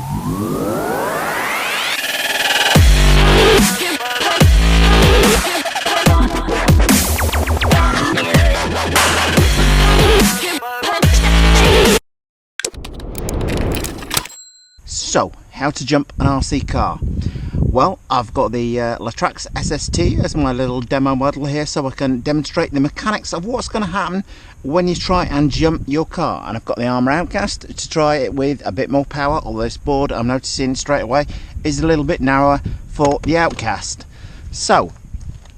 So, how to jump an RC car? Well, I've got the Latrax SST as my little demo model here, so I can demonstrate the mechanics of what's going to happen when you try and jump your car. And I've got the Arrma Outcast to try it with a bit more power, although this board, I'm noticing straight away, is a little bit narrower for the Outcast. So,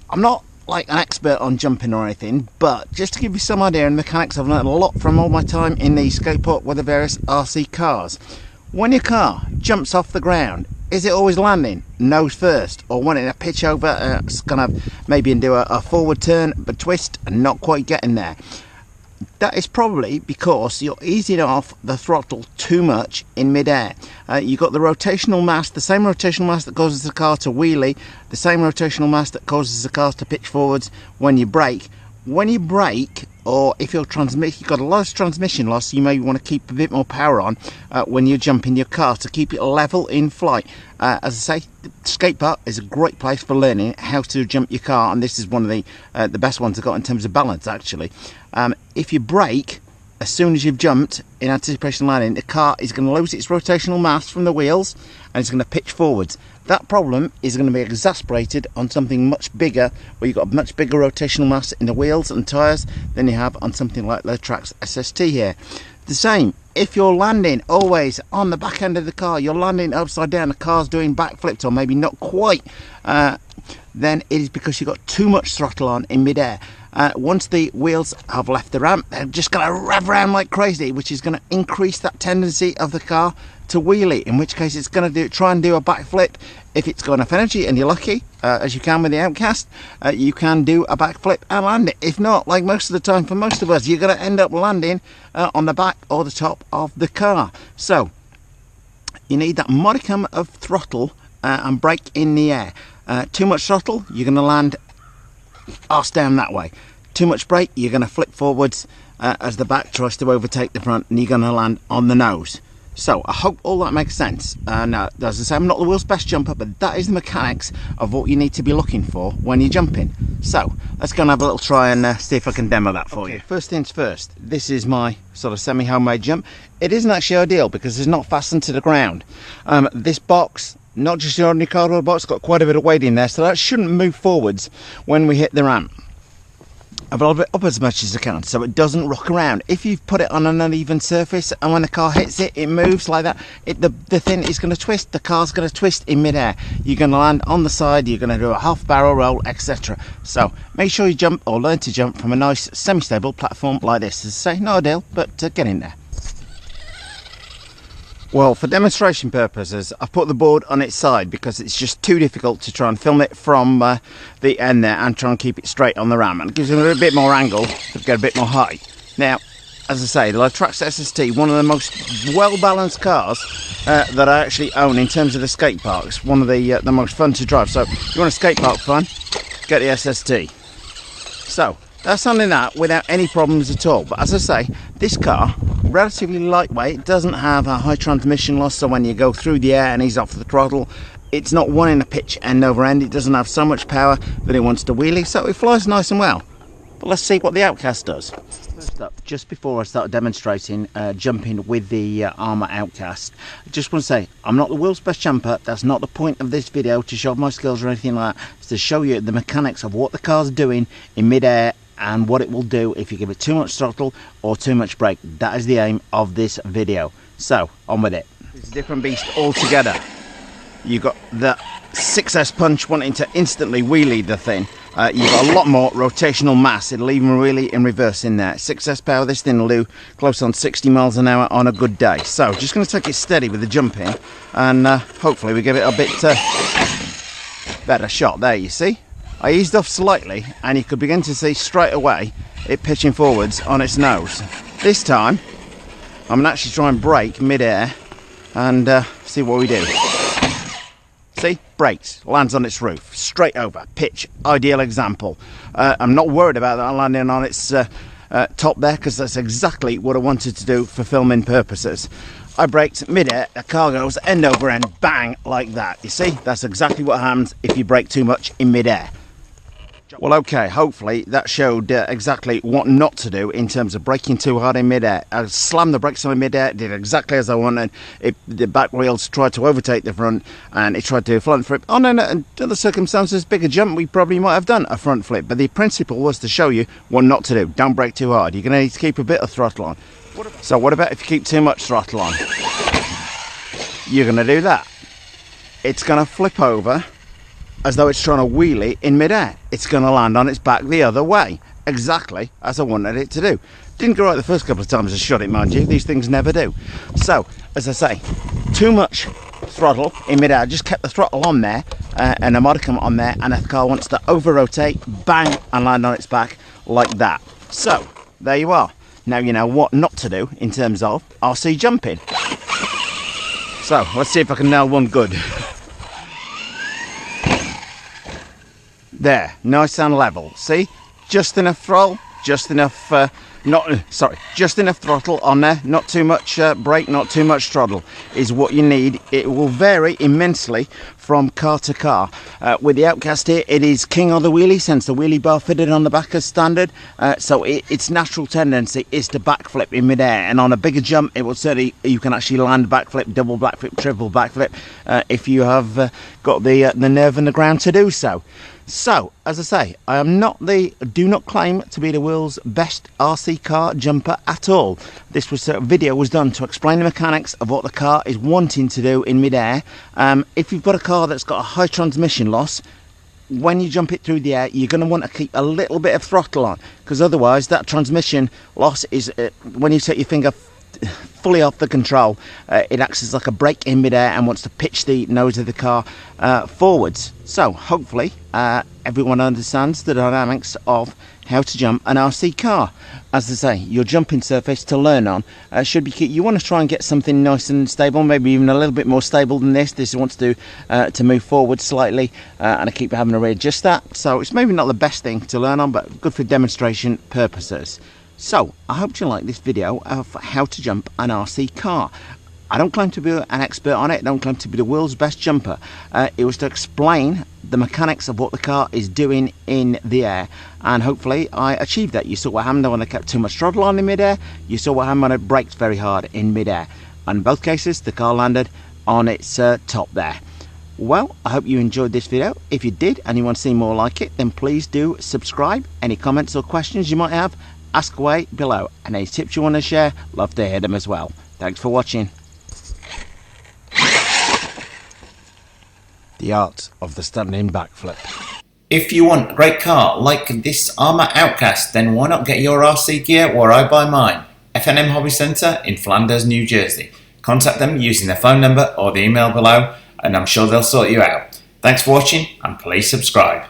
I'm not like an expert on jumping or anything, but just to give you some idea on mechanics, I've learned a lot from all my time in the skate park with the various RC cars. When your car jumps off the ground, is it always landing nose first, or when it pitch over, it's gonna maybe do a forward turn but twist and not quite getting there? That is probably because you're easing off the throttle too much in midair. You've got the rotational mass, the same rotational mass that causes the car to wheelie, the same rotational mass that causes the car to pitch forwards when you brake. When you brake, or if you've got a lot of transmission loss, you may want to keep a bit more power on when you're jumping your car to keep it level in flight. As I say, the skate park is a great place for learning how to jump your car, and this is one of the best ones I've got in terms of balance, actually. If you brake as soon as you've jumped in anticipation of landing, the car is going to lose its rotational mass from the wheels and it's going to pitch forwards. That problem is going to be exacerbated on something much bigger, where you've got a much bigger rotational mass in the wheels and tyres than you have on something like the Latrax SST here. The same, if you're landing always on the back end of the car, you're landing upside down, the car's doing backflips or maybe not quite, then it is because you've got too much throttle on in midair. Once the wheels have left the ramp, they're just going to rev around like crazy, which is going to increase that tendency of the car to wheelie, in which case it's going to try and do a backflip. If it's got enough energy and you're lucky, as you can with the Outcast, you can do a backflip and land it. If not, like most of the time for most of us, you're going to end up landing on the back or the top of the car. So you need that modicum of throttle and brake in the air. Too much throttle, you're going to land arse down that way. Too much brake, you're going to flip forwards as the back tries to overtake the front, and you're going to land on the nose. So I hope all that makes sense. Now, as I say, I'm not the world's best jumper, but that is the mechanics of what you need to be looking for when you're jumping. So let's go and have a little try and see if I can demo that for you. First things first, this is my sort of semi-homemade jump. It isn't actually ideal because it's not fastened to the ground. This box, not just the ordinary cardboard box, got quite a bit of weight in there, so that shouldn't move forwards when we hit the ramp. I've rolled it up as much as I can so it doesn't rock around. If you've put it on an uneven surface and when the car hits it, it moves like that, the thing is going to twist, the car's going to twist in midair. You're going to land on the side, you're going to do a half barrel roll, etc. So make sure you jump or learn to jump from a nice semi-stable platform like this. As I say, not ideal, but get in there. Well, for demonstration purposes, I've put the board on its side because it's just too difficult to try and film it from the end there and try and keep it straight on the ramp. And it gives it a little bit more angle to get a bit more height. Now, as I say, the Latrax SST, one of the most well-balanced cars that I actually own in terms of the skate parks. One of the most fun to drive. So, if you want a skate park fun, get the SST. So, that's only that without any problems at all. But as I say, this car, relatively lightweight, doesn't have a high transmission loss, so when you go through the air and ease off the throttle, it's not one in a pitch end over end. It doesn't have so much power that it wants to wheelie, so it flies nice and well. But let's see what the Outcast does. First up, just before I start demonstrating jumping with the Arrma Outcast, I just want to say, I'm not the world's best jumper. That's not the point of this video, to show off my skills or anything like that. It's to show you the mechanics of what the car's doing in midair and what it will do if you give it too much throttle or too much brake. That is the aim of this video. So, on with it. It's a different beast altogether. You've got the 6S punch wanting to instantly wheelie the thing. You've got a lot more rotational mass. It'll even wheelie in reverse in there. 6S power, this thing will do close on 60 miles an hour on a good day. So, just going to take it steady with the jumping, and hopefully we give it a bit better shot. There, you see? I eased off slightly and you could begin to see straight away it pitching forwards on its nose. This time I'm going to actually try and brake mid-air and see what we do. See? Brakes, lands on its roof, straight over, pitch, ideal example. I'm not worried about that landing on its top there because that's exactly what I wanted to do for filming purposes. I braked mid-air, the car goes end over end, bang, like that. You see, that's exactly what happens if you brake too much in mid-air. Well, okay, hopefully that showed exactly what not to do in terms of braking too hard in mid-air. I slammed the brakes on in mid-air, did exactly as I wanted. The back wheels tried to overtake the front, and it tried to do a front flip. On other circumstances, bigger jump, we probably might have done a front flip. But the principle was to show you what not to do. Don't brake too hard. You're going to need to keep a bit of throttle on. So what about if you keep too much throttle on? You're going to do that. It's going to flip over as though it's trying to wheelie in mid-air. It's going to land on its back the other way, exactly as I wanted it to do. Didn't go right the first couple of times I shot it, mind you. These things never do. So, as I say, too much throttle in mid-air. I just kept the throttle on there and a modicum on there, and if the car wants to over-rotate, bang, and land on its back like that. So, there you are. Now you know what not to do in terms of RC jumping. So, let's see if I can nail one good. There, nice and level. See, just enough throttle, just enough just enough throttle on there. Not too much brake, not too much throttle is what you need. It will vary immensely from car to car. With the Outcast here, it is king of the wheelie, since the wheelie bar fitted on the back as standard. So its natural tendency is to backflip in midair, and on a bigger jump, it will certainly, you can actually land backflip, double backflip, triple backflip, if you have got the nerve and the ground to do so. So, as I say, do not claim to be the world's best RC car jumper at all. This video was done to explain the mechanics of what the car is wanting to do in midair. If you've got a car that's got a high transmission loss, when you jump it through the air, you're going to want to keep a little bit of throttle on, because otherwise that transmission loss is, when you take your finger fully off the control, it acts as like a brake in midair and wants to pitch the nose of the car forwards. So hopefully everyone understands the dynamics of how to jump an RC car. As I say, your jumping surface to learn on should be key. You want to try and get something nice and stable, maybe even a little bit more stable than this. This wants to move forward slightly, and I keep having to readjust that. So it's maybe not the best thing to learn on, but good for demonstration purposes. So, I hope you like this video of how to jump an RC car. I don't claim to be an expert on it, I don't claim to be the world's best jumper. It was to explain the mechanics of what the car is doing in the air, and hopefully I achieved that. You saw what happened when I kept too much throttle on in midair, you saw what happened when I braked very hard in midair. And in both cases, the car landed on its top there. Well, I hope you enjoyed this video. If you did and you want to see more like it, then please do subscribe. Any comments or questions you might have, ask away below, and any tips you want to share, love to hear them as well. Thanks for watching. The art of the standing backflip. If you want a great car like this Arrma Outcast, then why not get your RC gear where I buy mine? F&M Hobby Centre in Flanders, New Jersey. Contact them using their phone number or the email below, and I'm sure they'll sort you out. Thanks for watching, and please subscribe.